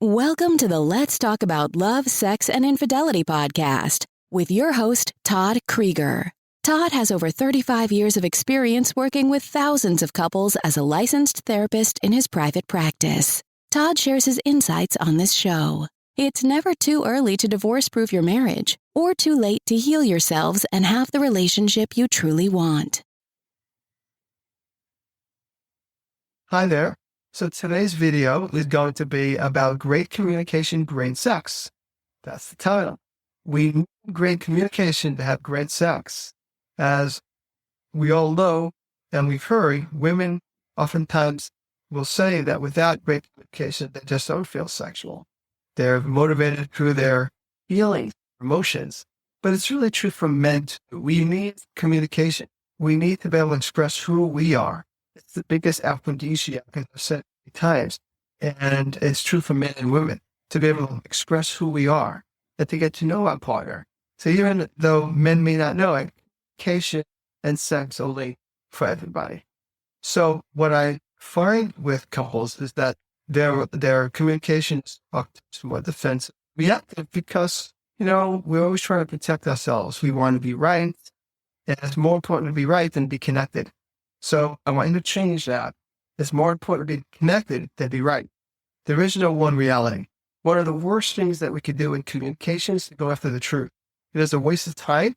Welcome to the Let's Talk About Love, Sex, and Infidelity podcast with your host, Todd Krieger. Todd has over 35 years of experience working with thousands of couples as a licensed therapist in his private practice. Todd shares his insights on this show. It's never too early to divorce-proof your marriage or too late to heal yourselves and have the relationship you truly want. Hi there. So today's video is going to be about great communication, great sex. That's the title. We need great communication to have great sex. As we all know, and we've heard, women oftentimes will say that without great communication, they just don't feel sexual. They're motivated through their feelings, emotions. But it's really true for men too. We need communication. We need to be able to express who we are. It's the biggest aphrodisiac, as I've said many times. And it's true for men and women to be able to express who we are and to get to know our partner. So even though men may not know it, communication and sex only for everybody. So what I find with couples is that their communications are more defensive, reactive, because, we're always trying to protect ourselves. We want to be right. And it's more important to be right than be connected. So I want you to change that. It's more important to be connected than be right. There is no one reality. One of the worst things that we could do in communication is to go after the truth. It is a waste of time,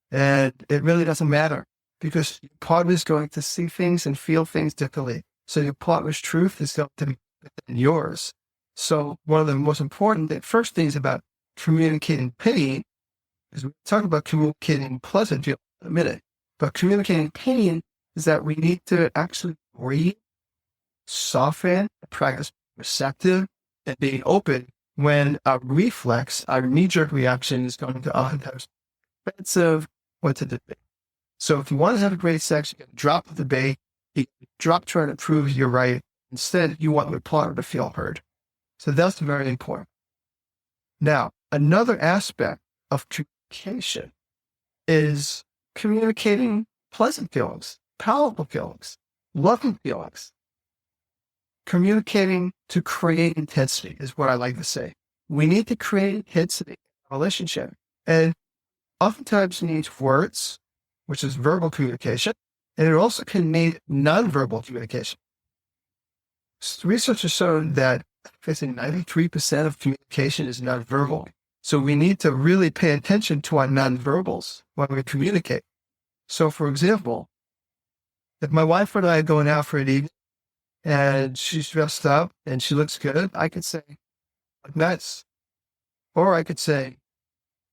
and it really doesn't matter because your partner is going to see things and feel things differently. So your partner's truth is going to be within yours. So one of the most important first things about communicating pain is we talk about communicating pleasant feelings in a minute, but communicating pain is that we need to actually breathe, soften, practice receptive, and being open when our reflex, our knee-jerk reaction is going to oftentimes be offensive or to debate. So if you want to have a great sex, you can drop the debate, you can drop trying to prove you're right. Instead, you want your partner to feel heard. So that's very important. Now, another aspect of communication is communicating pleasant feelings, powerful feelings, loving feelings. Communicating to create intensity is what I like to say. We need to create intensity in a relationship. And oftentimes it needs words, which is verbal communication, and it also can need nonverbal communication. Research has shown that 93% of communication is nonverbal. So we need to really pay attention to our nonverbals when we communicate. So for example, if my wife and I are going out for an evening and she's dressed up and she looks good, I could say, look nice. Or I could say,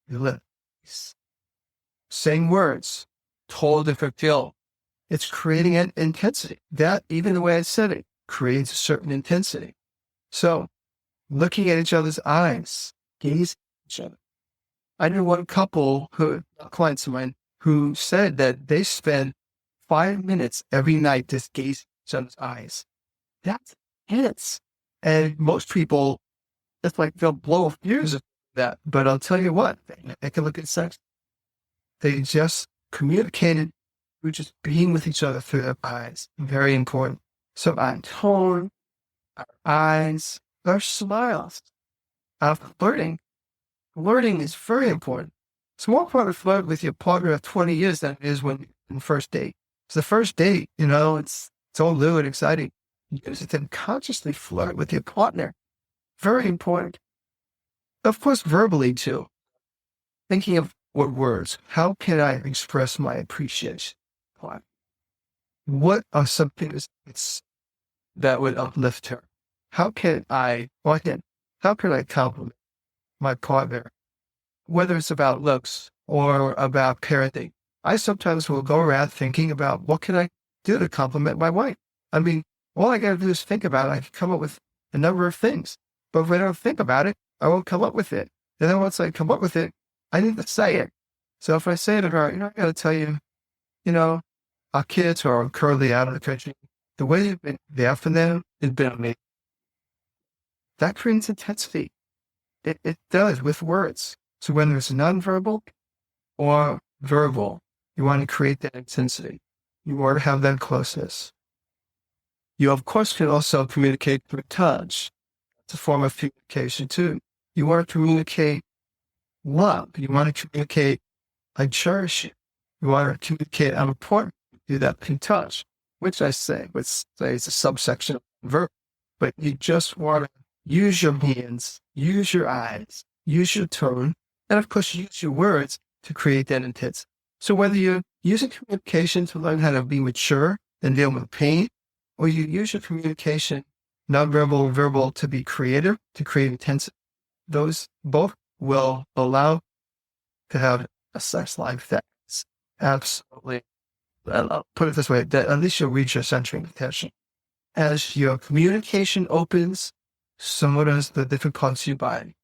you look nice. Same words, total different feel. It's creating an intensity. That, even the way I said it, creates a certain intensity. So looking at each other's eyes, gazing at each other. I knew one couple, clients of mine, who said that they spend 5 minutes every night just gazing at each other's eyes. That's intense. And most people, it's like they'll blow a fuse of that. But I'll tell you what, they can look at sex. They just communicated through just being with each other through their eyes. Very important. So our tone, our eyes, our smiles, our flirting. Flirting is very important. It's more important to flirt with your partner of 20 years than it is when the first date. So the first date, it's all new and exciting. Use it to consciously flirt with your partner. Very important. Of course, verbally too. Thinking of what words, how can I express my appreciation? What are some things that would uplift her? How can I compliment my partner? Whether it's about looks or about parenting. I sometimes will go around thinking about what can I do to compliment my wife? I mean, all I got to do is think about it. I can come up with a number of things. But if I don't think about it, I won't come up with it. And then once I come up with it, I need to say it. So if I say to her, I got to tell you, our kids are currently out of the country. The way you've been there for them has been amazing. That creates intensity. It does with words. So whether it's nonverbal or verbal, you want to create that intensity. You want to have that closeness. You, of course, can also communicate through touch. It's a form of communication too. You want to communicate love. You want to communicate, I cherish you. You want to communicate, I'm important. Do that in touch, which is a subsection of verb. But you just want to use your hands, use your eyes, use your tone, and of course, use your words to create that intent. So whether you're using communication to learn how to be mature and deal with pain, or you use your communication, nonverbal and verbal, to be creative, to create intensity, those both will allow to have a sex life that's absolutely, I'll put it this way, that at least you'll reach your centering potential. As your communication opens, so does the different parts of your body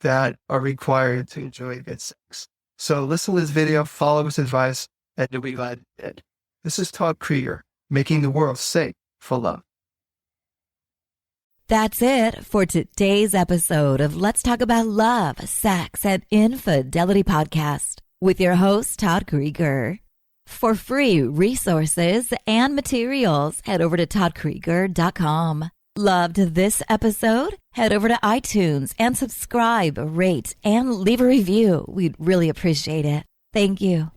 that are required to enjoy good sex. So listen to this video, follow this advice, and you'll be glad you did. This is Todd Krieger, making the world safe for love. That's it for today's episode of Let's Talk About Love, Sex, and Infidelity podcast with your host, Todd Krieger. For free resources and materials, head over to toddkrieger.com. Loved this episode? Head over to iTunes and subscribe, rate, and leave a review. We'd really appreciate it. Thank you.